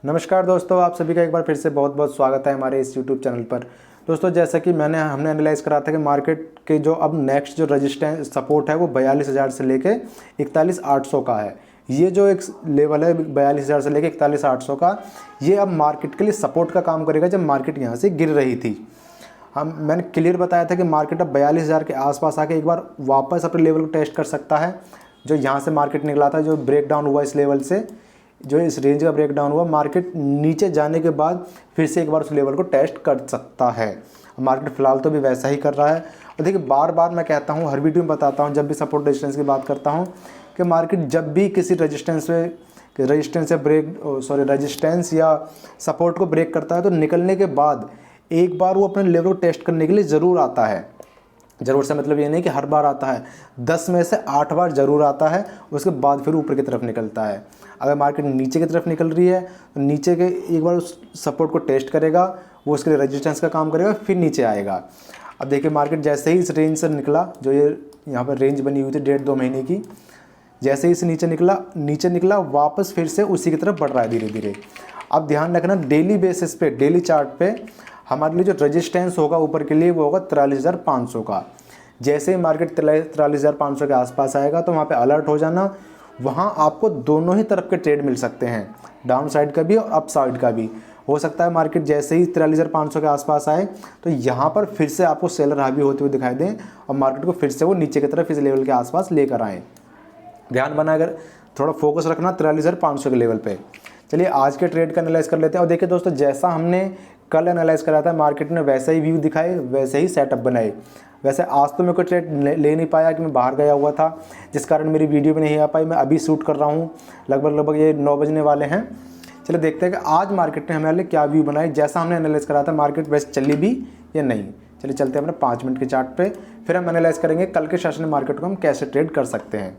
नमस्कार दोस्तों, आप सभी का एक बार फिर से बहुत बहुत स्वागत है हमारे इस YouTube चैनल पर। दोस्तों, जैसा कि हमने एनालाइज़ करा था कि मार्केट के जो अब नेक्स्ट जो रेजिस्टेंस सपोर्ट है वो 42,000 से लेके 41,800 का है। ये जो एक लेवल है 42,000 से लेके 41,800 का, ये अब मार्केट के लिए सपोर्ट का काम करेगा जब मार्केट यहाँ से गिर रही थी। मैंने क्लियर बताया था कि मार्केट अब 42,000 के आसपास आके एक बार वापस अपने लेवल को टेस्ट कर सकता है। जो यहाँ से मार्केट निकला था, जो ब्रेक डाउन हुआ इस लेवल से, जो इस रेंज का ब्रेक डाउन हुआ, मार्केट नीचे जाने के बाद फिर से एक बार उस लेवल को टेस्ट कर सकता है। मार्केट फिलहाल तो भी वैसा ही कर रहा है। और देखिए, बार बार मैं कहता हूँ, हर वीडियो में बताता हूँ, जब भी सपोर्ट रेजिस्टेंस की बात करता हूँ, कि मार्केट जब भी किसी रेजिस्टेंस या सपोर्ट को ब्रेक करता है तो निकलने के बाद एक बार वो अपने लेवल को टेस्ट करने के लिए ज़रूर आता है। ज़रूर से मतलब ये नहीं कि हर बार आता है, 10 में से 8 बार ज़रूर आता है, उसके बाद फिर ऊपर की तरफ निकलता है। अगर मार्केट नीचे की तरफ निकल रही है तो नीचे के एक बार उस सपोर्ट को टेस्ट करेगा, वो उसके लिए रेजिस्टेंस का काम करेगा, फिर नीचे आएगा। अब देखिए, मार्केट जैसे ही इस रेंज से निकला, जो ये यहाँ पर रेंज बनी हुई थी 1.5-2 महीने की, जैसे ही इसे नीचे निकला वापस फिर से उसी की तरफ बढ़ रहा है धीरे धीरे। अब ध्यान रखना, डेली बेसिस पे, डेली चार्ट पे हमारे लिए जो रेजिस्टेंस होगा ऊपर के लिए वो होगा 43,500 का। जैसे ही मार्केट 43,500 के आसपास आएगा तो वहाँ पे अलर्ट हो जाना। वहाँ आपको दोनों ही तरफ के ट्रेड मिल सकते हैं, डाउन साइड का भी और अप साइड का भी। हो सकता है मार्केट जैसे ही 43,500 के आसपास आए तो यहाँ पर फिर से आपको सेलर हावी होते हुए दिखाई दें और मार्केट को फिर से वो नीचे की तरफ इस लेवल के आसपास लेकर आएँ। ध्यान बनाकर थोड़ा फोकस रखना 43,500 के लेवल पे। चलिए आज के ट्रेड का एनालाइज कर लेते हैं। और देखिए दोस्तों, जैसा हमने कल एनालाइज करा था, मार्केट ने वैसा ही व्यू दिखाए, वैसे ही सेटअप बनाए। वैसे आज तो मैं कोई ट्रेड ले नहीं पाया कि मैं बाहर गया हुआ था, जिस कारण मेरी वीडियो भी नहीं आ पाई। मैं अभी शूट कर रहा हूँ, लगभग ये 9 बजने वाले हैं। चलिए देखते हैं कि आज मार्केट ने हमारे लिए क्या व्यू बनाई। जैसा हमने एनालाइज करा था, मार्केट वैसे चली भी या नहीं। चलिए चलते हैं अपने 5 मिनट के चार्ट पे, फिर हम एनालाइज करेंगे कल के सेशन में मार्केट को हम कैसे ट्रेड कर सकते हैं।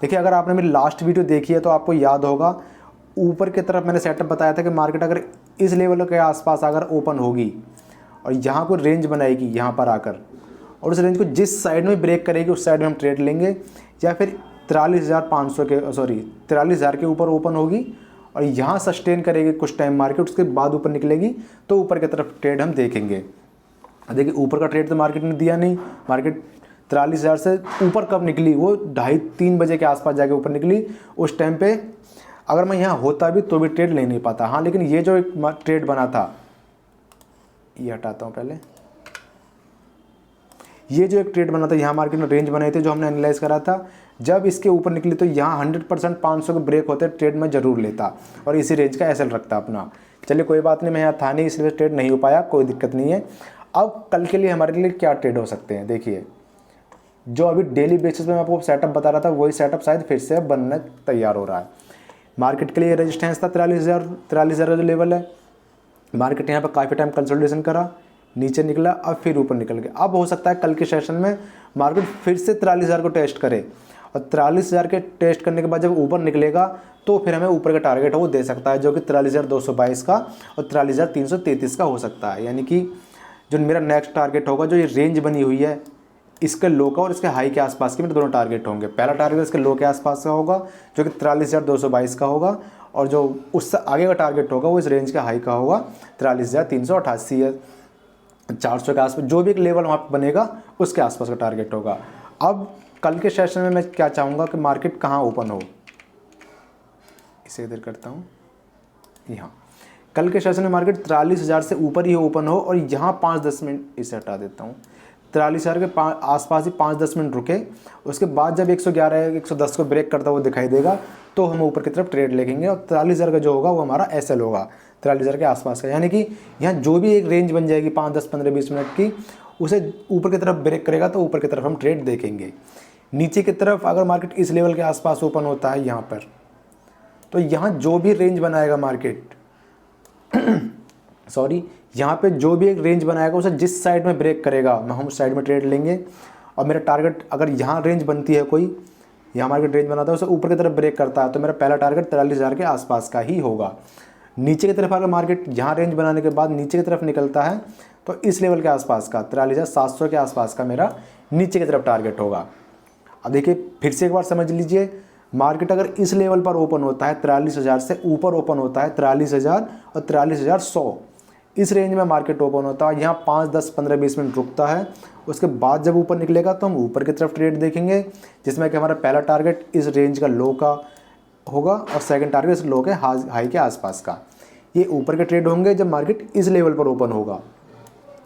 देखिए, अगर आपने मेरी लास्ट वीडियो देखी है तो आपको याद होगा, ऊपर की तरफ मैंने सेटअप बताया था कि मार्केट अगर इस लेवल के आसपास अगर ओपन होगी और यहाँ को रेंज बनाएगी यहाँ पर आकर, और उस रेंज को जिस साइड में ब्रेक करेगी उस साइड में हम ट्रेड लेंगे, या फिर 43,000 के ऊपर ओपन होगी और यहाँ सस्टेन करेगी कुछ टाइम मार्केट, उसके बाद ऊपर निकलेगी तो ऊपर की तरफ ट्रेड हम देखेंगे। देखिए, ऊपर का ट्रेड तो मार्केट ने दिया नहीं। मार्केट 43,000 से ऊपर कब निकली? वो 2:30-3 बजे के आसपास जाके ऊपर निकली। उस टाइम पे अगर मैं यहाँ होता भी तो भी ट्रेड ले नहीं पाता। हाँ, लेकिन ये जो एक ट्रेड बना था, ये हटाता हूँ पहले, ये जो एक ट्रेड बना था, यहाँ मार्केट ने रेंज बनाई थी जो हमने एनालाइज करा था, जब इसके ऊपर निकली तो यहाँ 100% 500 के ब्रेक होते ट्रेड में ज़रूर लेता और इसी रेंज का एसएल रखता अपना। चलिए कोई बात नहीं, मैं यहाँ था नहीं इसलिए ट्रेड नहीं हो पाया, कोई दिक्कत नहीं है। अब कल के लिए हमारे लिए क्या ट्रेड हो सकते हैं? देखिए, जो अभी डेली बेसिस पे मैं आपको सेटअप बता रहा था, वही सेटअप शायद फिर से बनने तैयार हो रहा है। मार्केट के लिए रेजिस्टेंस था 43,000 का जो लेवल है। मार्केट यहाँ पर काफ़ी टाइम कंसोलिडेशन करा, नीचे निकला, अब फिर ऊपर निकल गया। अब हो सकता है कल के सेशन में मार्केट फिर से 43,000 को टेस्ट करे और 43,000 के टेस्ट करने के बाद जब ऊपर निकलेगा तो फिर हमें ऊपर का टारगेट है वो दे सकता है, जो कि 43,222 का और 43,333 का हो सकता है। यानी कि जो मेरा नेक्स्ट टारगेट होगा, जो ये रेंज बनी हुई है, इसके लो का और इसके हाई के आसपास के मेरे दोनों टारगेट होंगे। पहला टारगेट इसके लो के आसपास का होगा जो कि 43,222 का होगा, और जो उससे आगे का टारगेट होगा वो इस रेंज के हाई का होगा 43,388 या 400 के आसपास। जो भी एक लेवल वहाँ पर बनेगा उसके आसपास का टारगेट होगा। अब कल के सेशन में मैं क्या चाहूँगा कि मार्केट कहाँ ओपन हो, इसे इधर करता हूँ, यहाँ कल के सेशन में मार्केट 43,000 से ऊपर ही ओपन हो और यहाँ 5-10 मिनट, इसे हटा देता हूँ, 43,000 के आसपास ही 5-10 मिनट रुके। उसके बाद जब 111-110 को ब्रेक करता हुआ दिखाई देगा तो हम ऊपर की तरफ ट्रेड लेंगे और 43,000 का जो होगा वो हमारा एसएल होगा 43,000 के आसपास का। यानी कि यहाँ जो भी एक रेंज बन जाएगी 5, 10, 15, 20 मिनट की, उसे ऊपर की तरफ ब्रेक करेगा तो ऊपर की तरफ हम ट्रेड देखेंगे। नीचे की तरफ अगर मार्केट इस लेवल के आसपास ओपन होता है यहाँ पर, तो यहाँ जो भी रेंज बनाएगा मार्केट यहाँ पे जो भी एक रेंज बनाएगा उसे जिस साइड में ब्रेक करेगा हम उस साइड में ट्रेड लेंगे। और मेरा टारगेट, अगर यहाँ रेंज बनती है कोई, यहाँ मार्केट रेंज बनाता है उसे ऊपर की तरफ ब्रेक करता है तो मेरा पहला टारगेट 43,000 के आसपास का ही होगा। नीचे की तरफ अगर मार्केट यहाँ रेंज बनाने के बाद नीचे की तरफ निकलता है तो इस लेवल के आसपास का 43,700 के आसपास का मेरा नीचे की तरफ टारगेट होगा। अब देखिए, फिर से एक बार समझ लीजिए, मार्केट अगर इस लेवल पर ओपन होता है 43,000 से ऊपर ओपन होता है 43,000 और 43,100, इस रेंज में मार्केट ओपन होता है, यहाँ 5, 10, 15, 20 मिनट रुकता है, उसके बाद जब ऊपर निकलेगा तो हम ऊपर की तरफ ट्रेड देखेंगे, जिसमें कि हमारा पहला टारगेट इस रेंज का लो का होगा और सेकंड टारगेट इस लो के हाई के आसपास का। ये ऊपर के ट्रेड होंगे जब मार्केट इस लेवल पर ओपन होगा।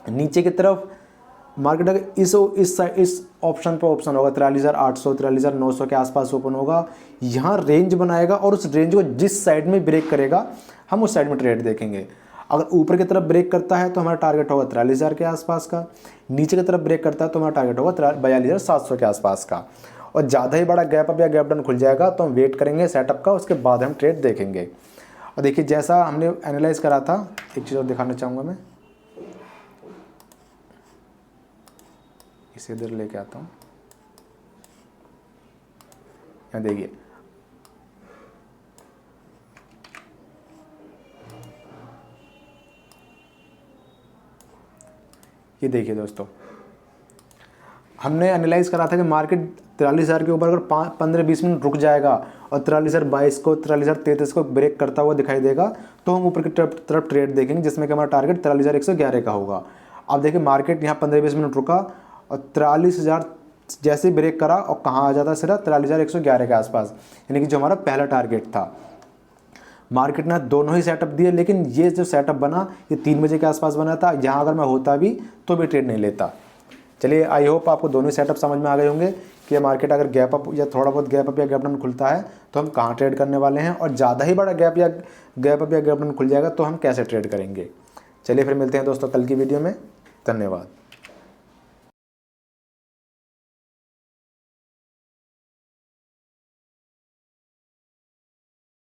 नीचे की तरफ मार्केट अगर इस ऑप्शन पर ओपन होगा 43,800, 43,900 के आसपास ओपन होगा, यहाँ रेंज बनाएगा और उस रेंज को जिस साइड में ब्रेक करेगा हम उस साइड में ट्रेड देखेंगे। अगर ऊपर की तरफ ब्रेक करता है तो हमारा टारगेट होगा 43,000 के आसपास का, नीचे की तरफ ब्रेक करता है तो हमारा टारगेट होगा 42,700 के आसपास का। और ज़्यादा ही बड़ा गैप अप या गैप डाउन खुल जाएगा तो हम वेट करेंगे सेटअप का, उसके बाद हम ट्रेड देखेंगे। और देखिए जैसा हमने एनालाइज करा था, एक चीज़ और दिखाना चाहूँगा मैं, इसे इधर लेके आता हूँ, यहाँ देखिए ये देखिए दोस्तों, हमने एनालाइज करा था कि मार्केट 43,000 के ऊपर अगर 15-20 मिनट रुक जाएगा और 43,022 को 43,033 को ब्रेक करता हुआ दिखाई देगा तो हम ऊपर की तरफ ट्रेड देखेंगे, जिसमें कि हमारा टारगेट 43,111 का होगा। अब देखिए मार्केट यहाँ 15-20 मिनट रुका और 43,000 जैसे ही ब्रेक करा और कहाँ आ जाता सिरा 43,111 के आसपास, यानी कि जो हमारा पहला टारगेट था। मार्केट ने दोनों ही सेटअप दिए, लेकिन ये जो सेटअप बना ये 3 बजे के आसपास बना था, यहाँ अगर मैं होता भी तो भी ट्रेड नहीं लेता। चलिए आई होप आपको दोनों ही सेटअप समझ में आ गए होंगे कि मार्केट अगर गैप अप या थोड़ा बहुत गैप अप या गैप डाउन खुलता है तो हम कहाँ ट्रेड करने वाले हैं, और ज़्यादा ही बड़ा गैप अप या गैप डाउन खुल जाएगा तो हम कैसे ट्रेड करेंगे। चलिए फिर मिलते हैं दोस्तों कल की वीडियो में। धन्यवाद।